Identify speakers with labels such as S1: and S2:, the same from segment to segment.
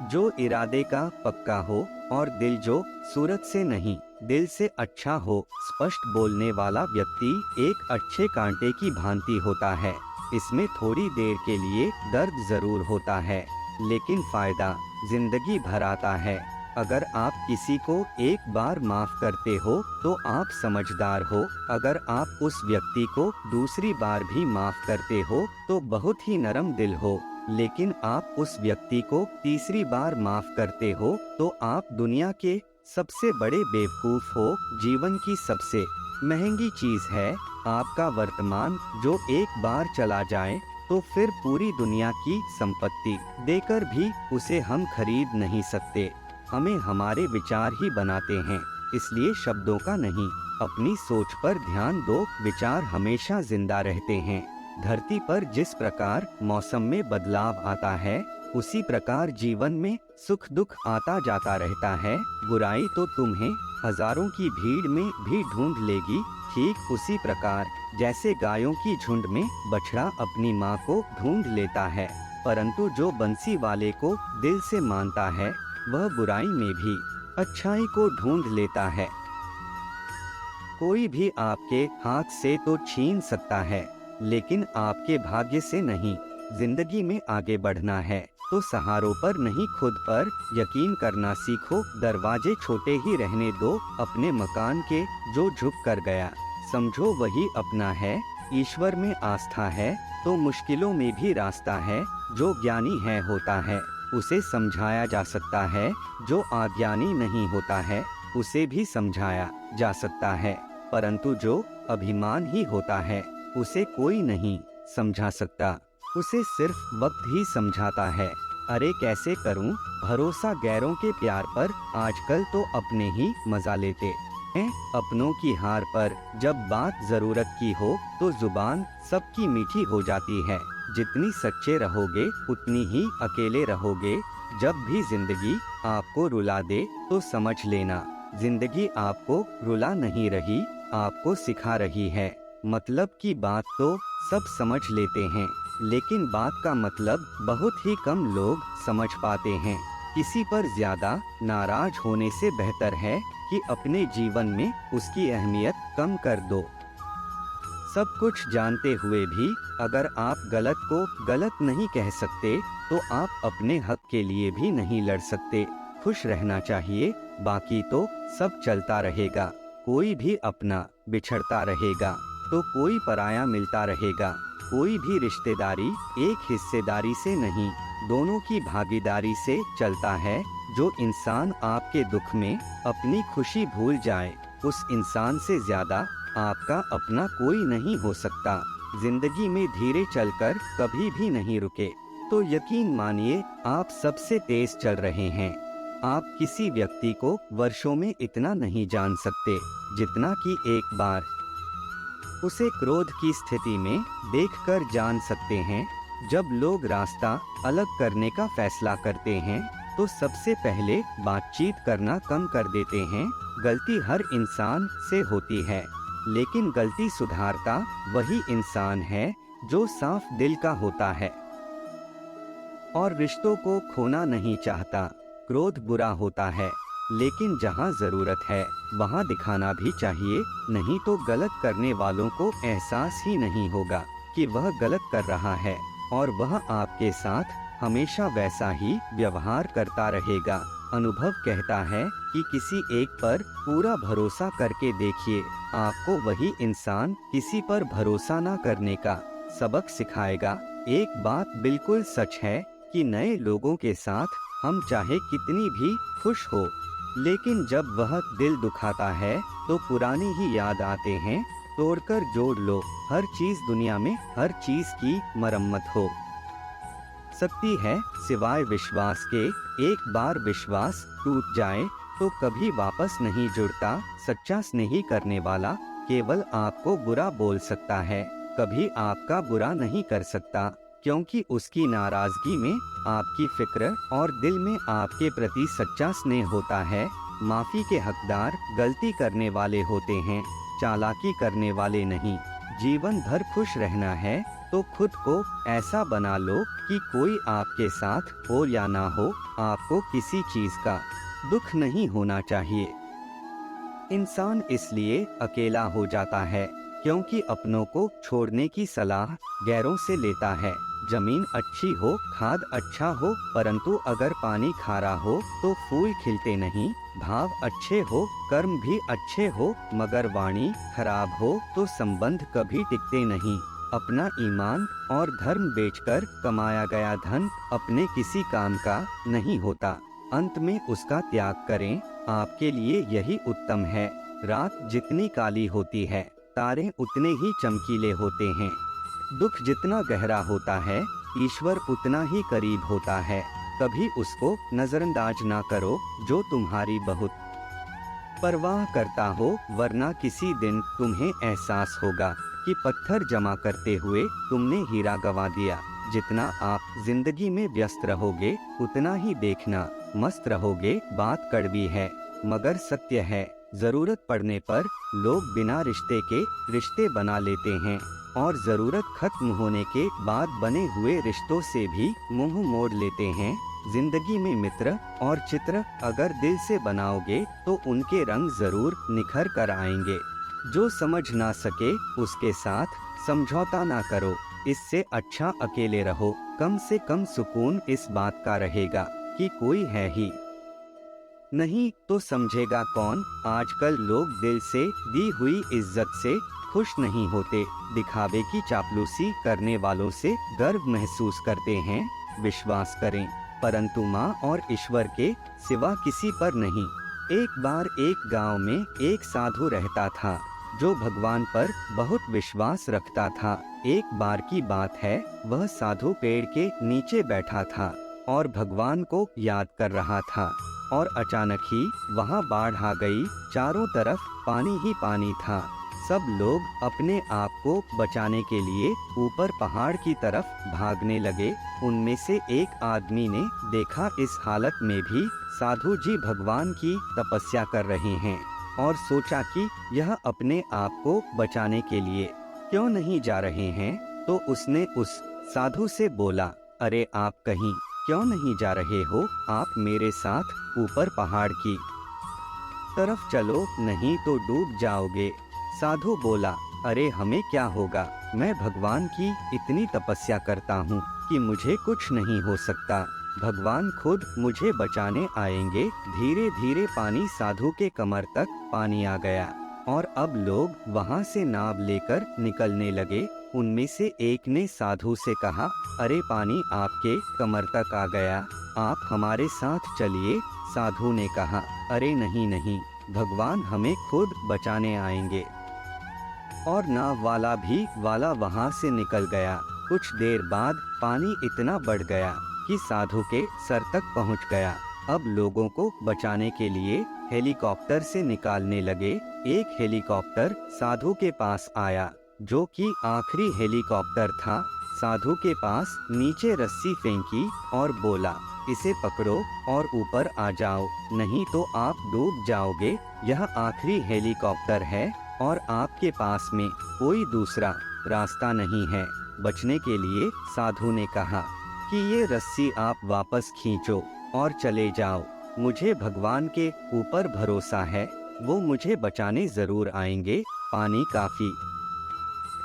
S1: जो इरादे का पक्का हो और दिल जो सूरत से नहीं दिल से अच्छा हो। स्पष्ट बोलने वाला व्यक्ति एक अच्छे कांटे की भांति होता है। इसमें थोड़ी देर के लिए दर्द जरूर होता है, लेकिन फायदा जिंदगी भर आता है। अगर आप किसी को एक बार माफ करते हो तो आप समझदार हो। अगर आप उस व्यक्ति को दूसरी बार भी माफ करते हो तो बहुत ही नरम दिल हो। लेकिन आप उस व्यक्ति को तीसरी बार माफ करते हो तो आप दुनिया के सबसे बड़े बेवकूफ हो। जीवन की सबसे महंगी चीज है आपका वर्तमान, जो एक बार चला जाए तो फिर पूरी दुनिया की संपत्ति देकर भी उसे हम खरीद नहीं सकते। हमें हमारे विचार ही बनाते हैं, इसलिए शब्दों का नहीं। अपनी सोच पर ध्यान दो, विचार हमेशा जिंदा रहते हैं। धरती पर जिस प्रकार मौसम में बदलाव आता है, उसी प्रकार जीवन में सुख दुख आता जाता रहता है। बुराई तो तुम्हें हजारों की भीड़ में भी ढूंढ लेगी, ठीक उसी प्रकार जैसे गायों की झुंड में बछड़ा अपनी माँ को ढूंढ लेता है। परंतु जो बंसी वाले को दिल से मानता है, वह बुराई में भी अच्छाई को ढूंढ लेता है। कोई भी आपके हाथ से तो छीन सकता है, लेकिन आपके भाग्य से नहीं। जिंदगी में आगे बढ़ना है तो सहारों पर नहीं, खुद पर यकीन करना सीखो। दरवाजे छोटे ही रहने दो अपने मकान के, जो झुक कर गया समझो वही अपना है। ईश्वर में आस्था है तो मुश्किलों में भी रास्ता है। जो ज्ञानी है होता है उसे समझाया जा सकता है, जो अज्ञानी नहीं होता है उसे भी समझाया जा सकता है। परंतु जो अभिमान ही होता है उसे कोई नहीं समझा सकता, उसे सिर्फ वक्त ही समझाता है। अरे कैसे करूं भरोसा गैरों के प्यार पर, आजकल तो अपने ही मजा लेते हैं अपनों की हार पर। जब बात जरूरत की हो तो जुबान सबकी मीठी हो जाती है। जितनी सच्चे रहोगे उतनी ही अकेले रहोगे। जब भी जिंदगी आपको रुला दे तो समझ लेना, जिंदगी आपको रुला नहीं रही, आपको सिखा रही है। मतलब की बात तो सब समझ लेते हैं, लेकिन बात का मतलब बहुत ही कम लोग समझ पाते हैं। किसी पर ज्यादा नाराज होने से बेहतर है कि अपने जीवन में उसकी अहमियत कम कर दो। सब कुछ जानते हुए भी अगर आप गलत को गलत नहीं कह सकते तो आप अपने हक के लिए भी नहीं लड़ सकते। खुश रहना चाहिए, बाकी तो सब चलता रहेगा। कोई भी अपना बिछड़ता रहेगा तो कोई पराया मिलता रहेगा। कोई भी रिश्तेदारी एक हिस्सेदारी से नहीं, दोनों की भागीदारी से चलता है। जो इंसान आपके दुख में अपनी खुशी भूल जाए, उस इंसान से ज्यादा आपका अपना कोई नहीं हो सकता। जिंदगी में धीरे चलकर कभी भी नहीं रुके तो यकीन मानिए आप सबसे तेज चल रहे हैं। आप किसी व्यक्ति को वर्षों में इतना नहीं जान सकते जितना कि एक बार उसे क्रोध की स्थिति में देखकर जान सकते हैं। जब लोग रास्ता अलग करने का फैसला करते हैं तो सबसे पहले बातचीत करना कम कर देते हैं। गलती हर इंसान से होती है, लेकिन गलती सुधारता वही इंसान है जो साफ दिल का होता है और रिश्तों को खोना नहीं चाहता। क्रोध बुरा होता है, लेकिन जहाँ जरूरत है वहाँ दिखाना भी चाहिए, नहीं तो गलत करने वालों को एहसास ही नहीं होगा कि वह गलत कर रहा है और वह आपके साथ हमेशा वैसा ही व्यवहार करता रहेगा। अनुभव कहता है कि किसी एक पर पूरा भरोसा करके देखिए, आपको वही इंसान किसी पर भरोसा न करने का सबक सिखाएगा। एक बात बिल्कुल सच है कि नए लोगों के साथ हम चाहे कितनी भी खुश हो, लेकिन जब वह दिल दुखाता है तो पुरानी ही याद आते हैं। तोड़कर जोड़ लो, हर चीज दुनिया में हर चीज की मरम्मत हो सकती है सिवाय विश्वास के। एक बार विश्वास टूट जाए तो कभी वापस नहीं जुड़ता। सच्चा स्नेही करने वाला केवल आपको बुरा बोल सकता है, कभी आपका बुरा नहीं कर सकता, क्योंकि उसकी नाराजगी में आपकी फिक्र और दिल में आपके प्रति सच्चा स्नेह होता है। माफी के हकदार गलती करने वाले होते हैं, चालाकी करने वाले नहीं। जीवन भर खुश रहना है तो खुद को ऐसा बना लो कि कोई आपके साथ हो या ना हो, आपको किसी चीज का दुख नहीं होना चाहिए। इंसान इसलिए अकेला हो जाता है क्योंकि अपनों को छोड़ने की सलाह गैरों से लेता है। जमीन अच्छी हो, खाद अच्छा हो, परंतु अगर पानी खारा हो तो फूल खिलते नहीं। भाव अच्छे हो, कर्म भी अच्छे हो, मगर वाणी खराब हो तो संबंध कभी टिकते नहीं। अपना ईमान और धर्म बेचकर कमाया गया धन अपने किसी काम का नहीं होता। अंत में उसका त्याग करें, आपके लिए यही उत्तम है। रात जितनी काली होती है, तारे उतने ही चमकीले होते हैं। दुख जितना गहरा होता है, ईश्वर उतना ही करीब होता है। कभी उसको नजरअंदाज ना करो जो तुम्हारी बहुत परवाह करता हो, वरना किसी दिन तुम्हें एहसास होगा कि पत्थर जमा करते हुए तुमने हीरा गंवा दिया। जितना आप जिंदगी में व्यस्त रहोगे उतना ही देखना मस्त रहोगे। बात कड़वी है मगर सत्य है। जरूरत पड़ने पर लोग बिना रिश्ते के रिश्ते बना लेते हैं और जरूरत खत्म होने के बाद बने हुए रिश्तों से भी मुंह मोड़ लेते हैं। जिंदगी में मित्र और चित्र अगर दिल से बनाओगे तो उनके रंग जरूर निखर कर आएंगे। जो समझ ना सके उसके साथ समझौता ना करो, इससे अच्छा अकेले रहो। कम से कम सुकून इस बात का रहेगा कि कोई है ही नहीं तो समझेगा कौन। आजकल लोग दिल से दी हुई इज्जत से खुश नहीं होते, दिखावे की चापलूसी करने वालों से गर्व महसूस करते हैं। विश्वास करें, परंतु माँ और ईश्वर के सिवा किसी पर नहीं। एक बार एक गांव में एक साधु रहता था जो भगवान पर बहुत विश्वास रखता था। एक बार की बात है, वह साधु पेड़ के नीचे बैठा था और भगवान को याद कर रहा था और अचानक ही वहाँ बाढ़ आ गई। चारों तरफ पानी ही पानी था। सब लोग अपने आप को बचाने के लिए ऊपर पहाड़ की तरफ भागने लगे। उनमें से एक आदमी ने देखा इस हालत में भी साधु जी भगवान की तपस्या कर रहे हैं और सोचा कि यह अपने आप को बचाने के लिए क्यों नहीं जा रहे हैं। तो उसने उस साधु से बोला, अरे आप कहीं क्यों नहीं जा रहे हो? आप मेरे साथ ऊपर पहाड़ की तरफ चलो, नहीं तो डूब जाओगे। साधु बोला, अरे हमें क्या होगा, मैं भगवान की इतनी तपस्या करता हूँ कि मुझे कुछ नहीं हो सकता। भगवान खुद मुझे बचाने आएंगे। धीरे धीरे पानी साधु के कमर तक पानी आ गया और अब लोग वहाँ से नाव लेकर निकलने लगे। उनमें से एक ने साधु से कहा, अरे पानी आपके कमर तक आ गया, आप हमारे साथ चलिए। साधु ने कहा, अरे नहीं नहीं, भगवान हमें खुद बचाने आएंगे। और नाव वाला वहाँ से निकल गया। कुछ देर बाद पानी इतना बढ़ गया कि साधु के सर तक पहुँच गया। अब लोगों को बचाने के लिए हेलीकॉप्टर से निकालने लगे। एक हेलीकॉप्टर साधु के पास आया, जो कि आखिरी हेलीकॉप्टर था। साधु के पास नीचे रस्सी फेंकी और बोला, इसे पकड़ो और ऊपर आ जाओ, नहीं तो आप डूब जाओगे। यह आखिरी हेलीकॉप्टर है और आपके पास में कोई दूसरा रास्ता नहीं है बचने के लिए। साधु ने कहा कि ये रस्सी आप वापस खींचो और चले जाओ। मुझे भगवान के ऊपर भरोसा है, वो मुझे बचाने जरूर आएंगे। पानी काफी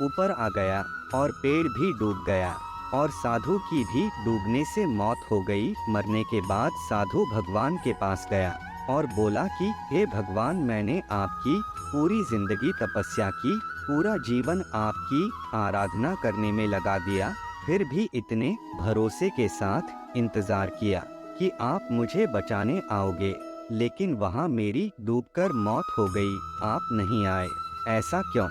S1: ऊपर आ गया और पेड़ भी डूब गया और साधु की भी डूबने से मौत हो गई। मरने के बाद साधु भगवान के पास गया और बोला कि हे भगवान, मैंने आपकी पूरी जिंदगी तपस्या की, पूरा जीवन आपकी आराधना करने में लगा दिया, फिर भी इतने भरोसे के साथ इंतजार किया कि आप मुझे बचाने आओगे, लेकिन वहाँ मेरी डूबकर मौत हो गई, आप नहीं आए, ऐसा क्यों?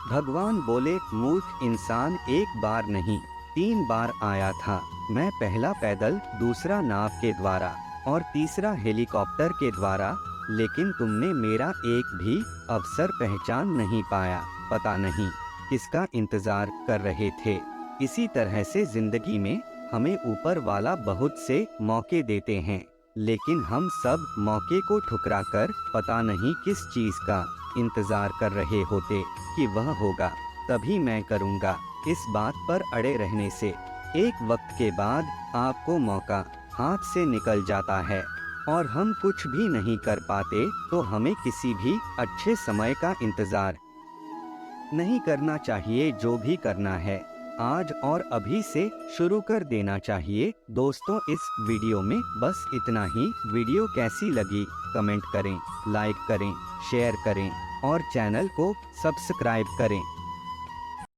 S1: भगवान बोले, मूर्ख इंसान, एक बार नहीं 3 बार आया था। मैं पहला पैदल, दूसरा नाव के द्वारा और तीसरा हेलीकॉप्टर के द्वारा, लेकिन तुमने मेरा एक भी अवसर पहचान नहीं पाया। पता नहीं किसका इंतजार कर रहे थे। इसी तरह से जिंदगी में हमें ऊपर वाला बहुत से मौके देते हैं, लेकिन हम सब मौके को ठुकराकर पता नहीं किस चीज का इंतजार कर रहे होते कि वह होगा तभी मैं करूँगा। इस बात पर अड़े रहने से एक वक्त के बाद आपको मौका हाथ से निकल जाता है और हम कुछ भी नहीं कर पाते। तो हमें किसी भी अच्छे समय का इंतजार नहीं करना चाहिए। जो भी करना है आज और अभी से शुरू कर देना चाहिए। दोस्तों, इस वीडियो में बस इतना ही। वीडियो कैसी लगी कमेंट करें, लाइक करें, शेयर करें और चैनल को सब्सक्राइब करें।